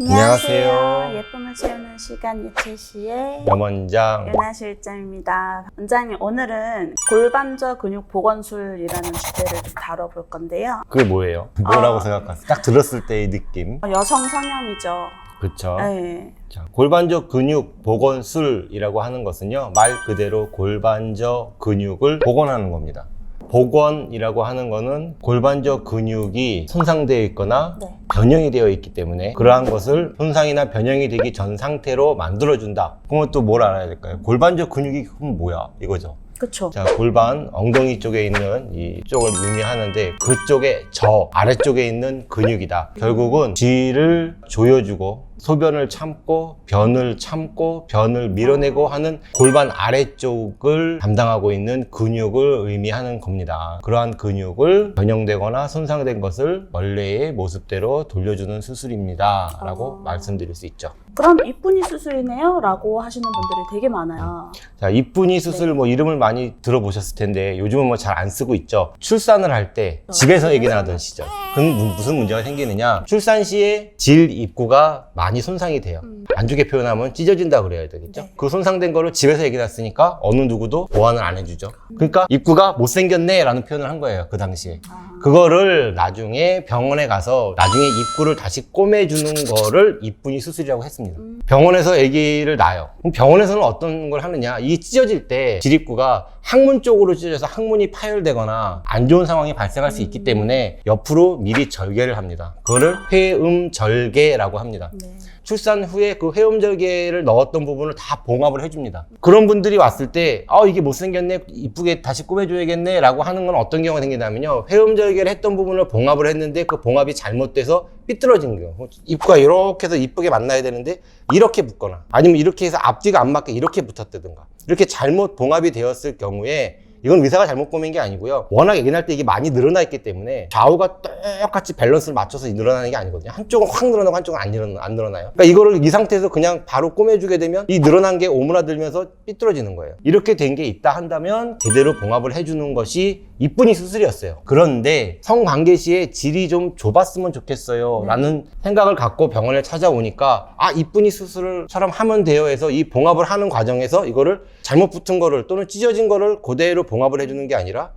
안녕하세요. 예쁨을 채우는 시간 예채시의 염원장. 윤아 실장입니다. 원장님, 오늘은 골반저 근육 보건술이라는 주제를 좀 다뤄볼 건데요. 그게 뭐예요? 뭐라고 생각하세요? 딱 들었을 때의 느낌. 여성 성형이죠. 그렇죠. 네. 자, 골반저 근육 복원술이라고 하는 것은요, 말 그대로 골반저 근육을 복원하는 겁니다. 복원이라고 하는 거는 골반저 근육이 손상되어 있거나 네. 변형이 되어 있기 때문에 그러한 것을 손상이나 변형이 되기 전 상태로 만들어준다. 그건 또 뭘 알아야 될까요? 골반저 근육이 그럼 뭐야? 이거죠. 그쵸. 자, 골반 엉덩이 쪽에 있는 이쪽을 의미하는데 그쪽에 아래쪽에 있는 근육이다. 결국은 쥐를 조여주고 소변을 참고 변을 밀어내고 하는 골반 아래쪽을 담당하고 있는 근육을 의미하는 겁니다. 그러한 근육을 변형되거나 손상된 것을 원래의 모습대로 돌려주는 수술입니다 라고 말씀드릴 수 있죠. 그럼 이쁜이 수술이네요? 라고 하시는 분들이 되게 많아요. 자, 이쁜이 수술 뭐 이름을 많이 들어보셨을 텐데 요즘은 뭐 잘 안 쓰고 있죠. 출산을 할 때 집에서 아기 낳던 시절. 그럼 무슨 문제가 생기느냐? 출산 시에 질 입구가 많이 손상이 돼요. 안 좋게 표현하면 찢어진다 그래야 되겠죠. 네. 그 손상된 거를 집에서 아기 낳았으니까 어느 누구도 보완을 안 해주죠. 그러니까 입구가 못생겼네 라는 표현을 한 거예요. 그 당시에. 그거를 나중에 병원에 가서 나중에 입구를 다시 꼬매주는 거를 이쁜이 수술이라고 했습니다. 병원에서 아기를 낳아요. 그럼 병원에서는 어떤 걸 하느냐? 이 찢어질 때 질입구가 항문 쪽으로 찢어져서 항문이 파열되거나 안 좋은 상황이 발생할 수 있기 때문에 옆으로 미리 절개를 합니다. 그거를 회음절개라고 합니다. 네. 출산 후에 그 회음절개를 넣었던 부분을 다 봉합을 해줍니다. 그런 분들이 왔을 때 이게 못생겼네, 이쁘게 다시 꾸며줘야겠네 라고 하는 건 어떤 경우가 생기냐면요, 회음절개를 했던 부분을 봉합을 했는데 그 봉합이 잘못돼서 삐뚤어진 경우, 입구가 이렇게 해서 이쁘게 만나야 되는데 이렇게 붙거나 아니면 이렇게 해서 앞뒤가 안 맞게 이렇게 붙었다든가 이렇게 잘못 봉합이 되었을 경우에 이건 의사가 잘못 꾸민 게 아니고요. 워낙 아기 낳을 때 이게 많이 늘어나 있기 때문에 좌우가 똑같이 밸런스를 맞춰서 늘어나는 게 아니거든요. 한쪽은 확 늘어나고 한쪽은 안 늘어나요. 그러니까 이거를 이 상태에서 그냥 바로 꾸며주게 되면 이 늘어난 게 오므라들면서 삐뚤어지는 거예요. 이렇게 된 게 있다 한다면 제대로 봉합을 해주는 것이 이쁜이 수술이었어요. 그런데 성관계 시에 질이 좀 좁았으면 좋겠어요 라는 생각을 갖고 병원에 찾아오니까 이쁜이 수술처럼 하면 돼요 해서 이 봉합을 하는 과정에서 이거를 잘못 붙은 거를 또는 찢어진 거를 그대로 봉합을 해주는 게 아니라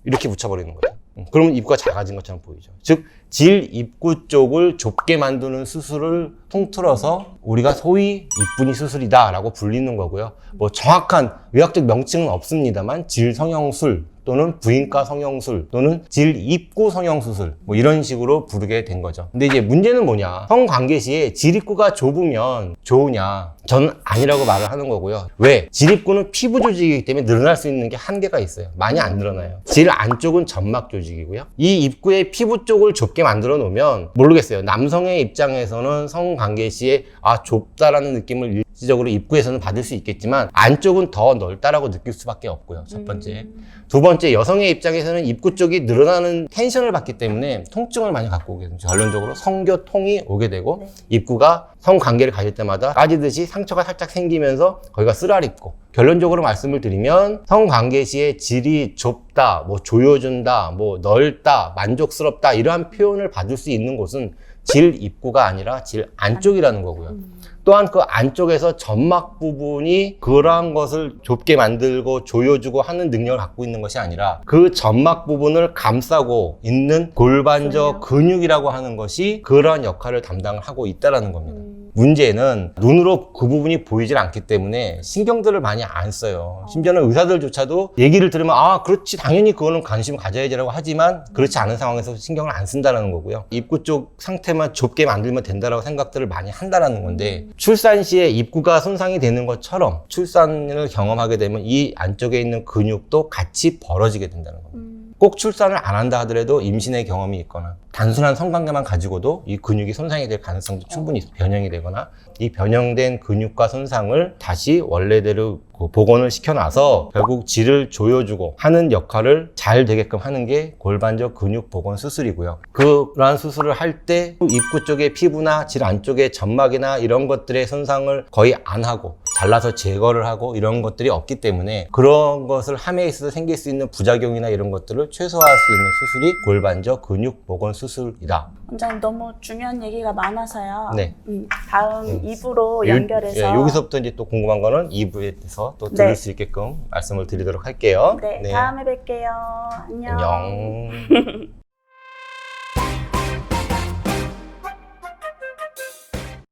이렇게 붙여버리는 거예요. 그러면 입구가 작아진 것처럼 보이죠. 즉, 질 입구 쪽을 좁게 만드는 수술을 통틀어서 우리가 소위 이쁜이 수술이다 라고 불리는 거고요. 뭐 정확한 의학적 명칭은 없습니다만 질 성형술 또는 부인과 성형술 또는 질 입구 성형수술 뭐 이런 식으로 부르게 된 거죠. 근데 이제 문제는 뭐냐, 성관계 시에 질 입구가 좁으면 좋으냐? 저는 아니라고 말을 하는 거고요. 왜? 질 입구는 피부 조직이기 때문에 늘어날 수 있는 게 한계가 있어요. 많이 안 늘어나요. 질 안쪽은 점막 조직이고요. 이 입구의 피부 쪽을 좁게 만들어 놓으면 모르겠어요. 남성의 입장에서는 성관계 시에 좁다라는 느낌을 일시적으로 입구에서는 받을 수 있겠지만 안쪽은 더 넓다라고 느낄 수밖에 없고요. 첫 번째. 두 번째, 여성의 입장에서는 입구 쪽이 늘어나는 텐션을 받기 때문에 통증을 많이 갖고 오게 됩니다. 결론적으로 성교통이 오게 되고 입구가 성관계를 가질 때마다 까지듯이 상처가 살짝 생기면서 거기가 쓰라립고, 결론적으로 말씀을 드리면 성관계 시에 질이 좁다, 뭐 조여준다, 뭐 넓다, 만족스럽다 이러한 표현을 받을 수 있는 곳은 질 입구가 아니라 질 안쪽이라는 거고요. 또한 그 안쪽에서 점막 부분이 그러한 것을 좁게 만들고 조여주고 하는 능력을 갖고 있는 것이 아니라 그 점막 부분을 감싸고 있는 골반저 근육이라고 하는 것이 그러한 역할을 담당하고 있다는 겁니다. 문제는 눈으로 그 부분이 보이질 않기 때문에 신경들을 많이 안 써요. 심지어는 의사들조차도 얘기를 들으면 그렇지, 당연히 그거는 관심 가져야지라고 하지만 그렇지 않은 상황에서 신경을 안 쓴다는 거고요. 입구 쪽 상태만 좁게 만들면 된다라고 생각들을 많이 한다는 건데, 출산 시에 입구가 손상이 되는 것처럼 출산을 경험하게 되면 이 안쪽에 있는 근육도 같이 벌어지게 된다는 겁니다. 꼭 출산을 안 한다 하더라도 임신의 경험이 있거나 단순한 성관계만 가지고도 이 근육이 손상이 될 가능성도 충분히 있어요. 변형이 되거나 이 변형된 근육과 손상을 다시 원래대로 복원을 시켜놔서 결국 질을 조여주고 하는 역할을 잘 되게끔 하는 게 골반저 근육 복원 수술이고요. 그러한 수술을 할 때 입구 쪽의 피부나 질 안쪽의 점막이나 이런 것들의 손상을 거의 안 하고 잘라서 제거를 하고 이런 것들이 없기 때문에 그런 것을 함에 있어서 생길 수 있는 부작용이나 이런 것들을 최소화할 수 있는 수술이 골반저 근육 복원 수술이다. 원장님 너무 중요한 얘기가 많아서요. 네. 다음 2부로 연결해서 여기서부터 이제 또 궁금한 거는 2부에서 또 들을 네. 수 있게끔 말씀을 드리도록 할게요. 네, 다음에 뵐게요. 안녕. 안녕.